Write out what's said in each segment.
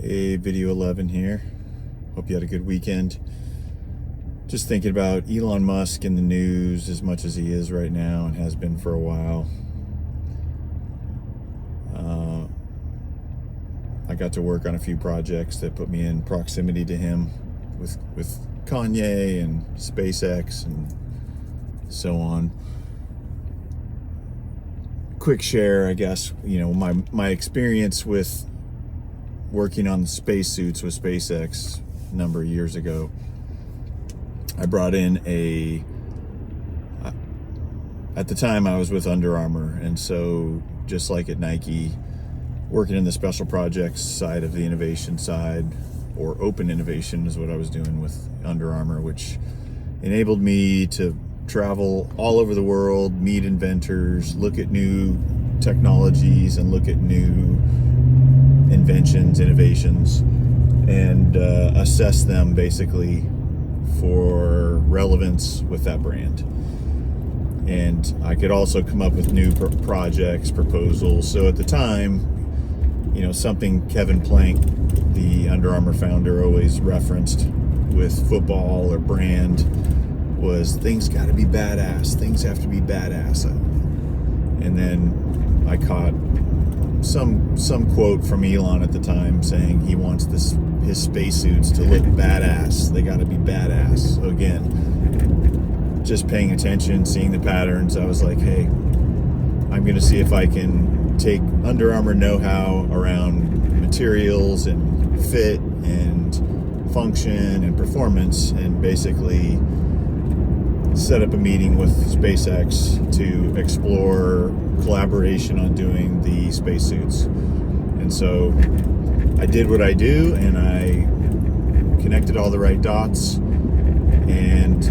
Hey, video 11 here. Hope you had a good weekend. Just thinking about Elon Musk in the news as much as he is right now and has been for a while. I got to work on a few projects that put me in proximity to him with Kanye and SpaceX and so on. Quick share, I guess, my experience with working on the spacesuits with SpaceX a number of years ago. I brought in at the time I was with Under Armour, and so just like at Nike, working in the special projects side of the innovation side, or open innovation is what I was doing with Under Armour, which enabled me to travel all over the world, meet inventors, look at new technologies and look at new inventions, innovations, and assess them basically for relevance with that brand. And I could also come up with new projects, proposals. So at the time, something Kevin Plank, the Under Armour founder, always referenced with football or brand was things got to be badass. Things have to be badass. And then I caught some quote from Elon at the time saying he wants his spacesuits to look badass. They got to be badass. So again, just paying attention, seeing the patterns, I was like, hey, I'm going to see if I can take Under Armour know-how around materials and fit and function and performance and basically set up a meeting with SpaceX to explore collaboration on doing the spacesuits. And so I did what I do, and I connected all the right dots. And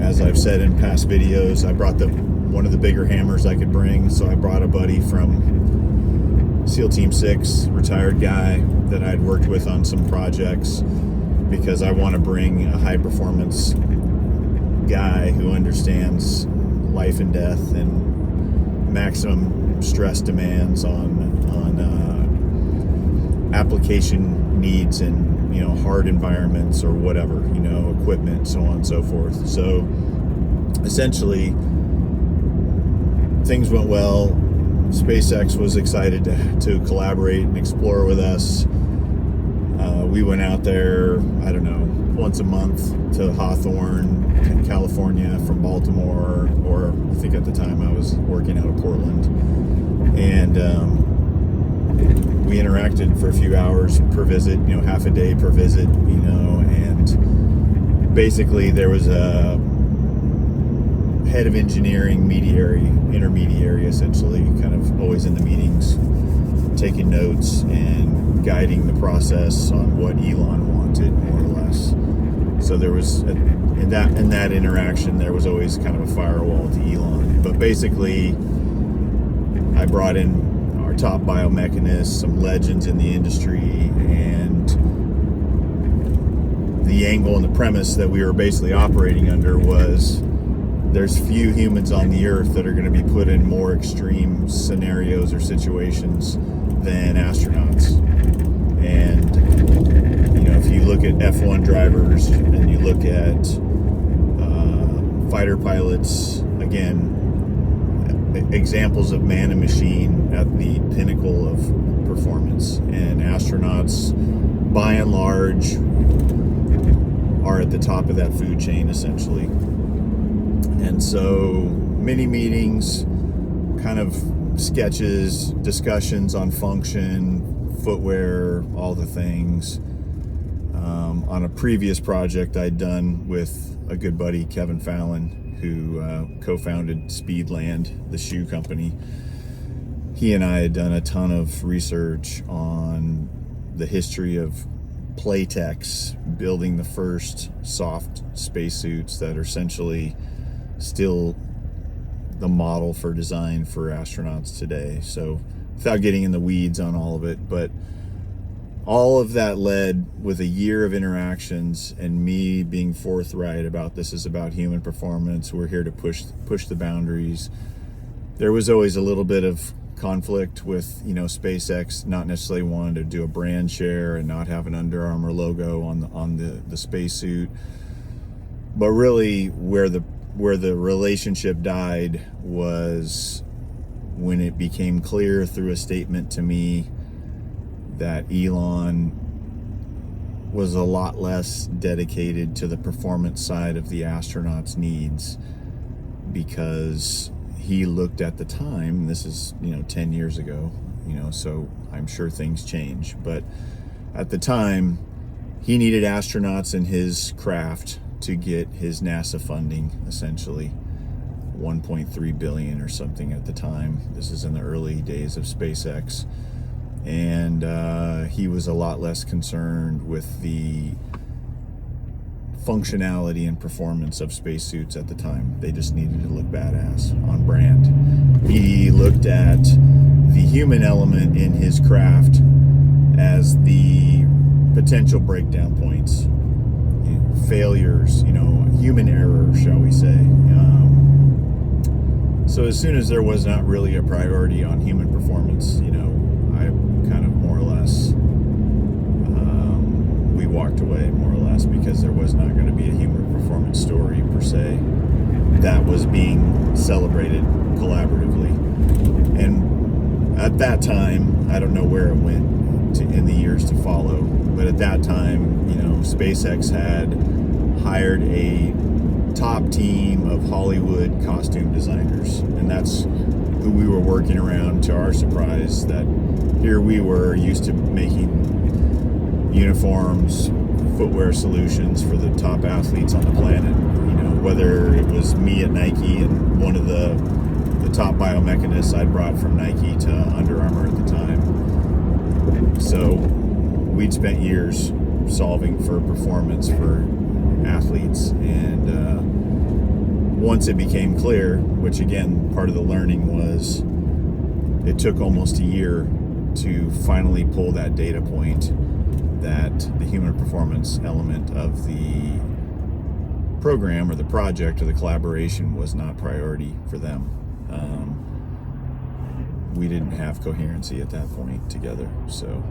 as I've said in past videos, I brought one of the bigger hammers I could bring. So I brought a buddy from SEAL Team 6, retired guy that I'd worked with on some projects, because I want to bring a high performance guy who understands life and death and maximum stress demands on application needs and hard environments or whatever, equipment, so on and so forth. So essentially things went well. SpaceX was excited to collaborate and explore with us. We went out there, I don't know, once a month to Hawthorne, California from Baltimore, or I think at the time I was working out of Portland. And we interacted for a few hours per visit, half a day per visit, and basically there was a head of engineering intermediary essentially, kind of always in the meetings, taking notes and guiding the process on what Elon wanted, more or less. So there was, in that interaction, there was always kind of a firewall to Elon. But basically, I brought in our top biomechanists, some legends in the industry, and the angle and the premise that we were basically operating under was there's few humans on the earth that are going to be put in more extreme scenarios or situations than astronauts. And if you look at F1 drivers and you look at fighter pilots, again, examples of man and machine at the pinnacle of performance. And astronauts, by and large, are at the top of that food chain, essentially. And so mini meetings, kind of sketches, discussions on function, footwear, all the things. On a previous project I'd done with a good buddy, Kevin Fallon, who co-founded Speedland, the shoe company. He and I had done a ton of research on the history of Playtex building the first soft spacesuits that are essentially still the model for design for astronauts today. So without getting in the weeds on all of it, but all of that led with a year of interactions and me being forthright about this is about human performance. We're here to push the boundaries. There was always a little bit of conflict with, you know, SpaceX not necessarily wanting to do a brand share and not have an Under Armour logo on the spacesuit. But really, where the relationship died was when it became clear through a statement to me that Elon was a lot less dedicated to the performance side of the astronauts' needs, because he looked at the time, this is, you know, 10 years ago, you know, so I'm sure things change, but at the time he needed astronauts in his craft to get his NASA funding, essentially 1.3 billion or something at the time. This is in the early days of SpaceX. And he was a lot less concerned with the functionality and performance of spacesuits at the time. They just needed to look badass, on brand. He looked at the human element in his craft as the potential breakdown points, you know, failures, you know, human error, shall we say. So as soon as there was not really a priority on human performance, you know, I kind of more or less, we walked away more or less, because there was not going to be a human performance story per se that was being celebrated collaboratively. And at that time, I don't know where it went in the years to follow, but at that time, you know, SpaceX had hired a top team of Hollywood costume designers, and that's who we were working around, to our surprise, that here we were used to making uniforms, footwear solutions for the top athletes on the planet. You know, whether it was me at Nike and one of the top biomechanists I brought from Nike to Under Armour at the time. So we'd spent years solving for performance for athletes, and once it became clear, which again, part of the learning was, it took almost a year to finally pull that data point that the human performance element of the program or the project or the collaboration was not priority for them. We didn't have coherency at that point together. So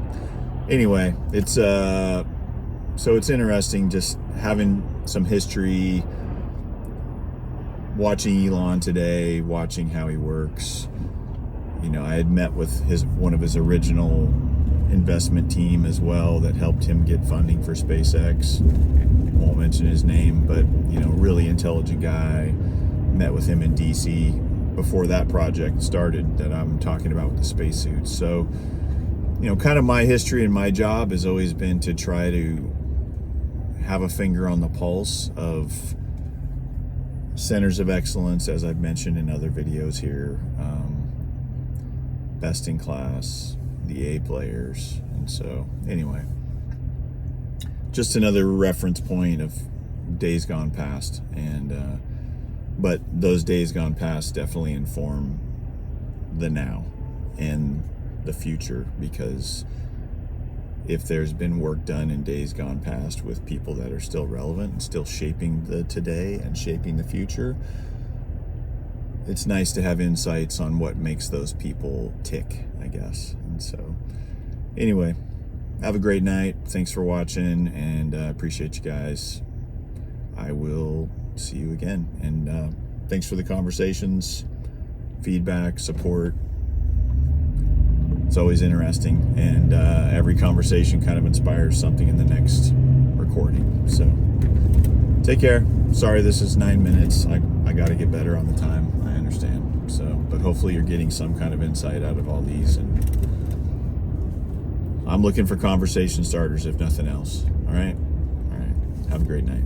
anyway, it's so it's interesting just having some history, watching Elon today, watching how he works. You know, I had met with one of his original investment team as well that helped him get funding for SpaceX. Won't mention his name, but, you know, really intelligent guy. Met with him in DC before that project started that I'm talking about with the spacesuits. So, you know, kind of my history and my job has always been to try to have a finger on the pulse of centers of excellence, as I've mentioned in other videos here, best in class, the A players. And so anyway, just another reference point of days gone past. And but those days gone past definitely inform the now and the future, because if there's been work done in days gone past with people that are still relevant and still shaping the today and shaping the future, it's nice to have insights on what makes those people tick, I guess. And so anyway, have a great night. Thanks for watching, and appreciate you guys. I will see you again. And thanks for the conversations, feedback, support. It's always interesting, and every conversation kind of inspires something in the next recording. So take care. Sorry this is 9 minutes. I got to get better on the time. I understand. So, but hopefully you're getting some kind of insight out of all these, and I'm looking for conversation starters if nothing else. All right. Have a great night.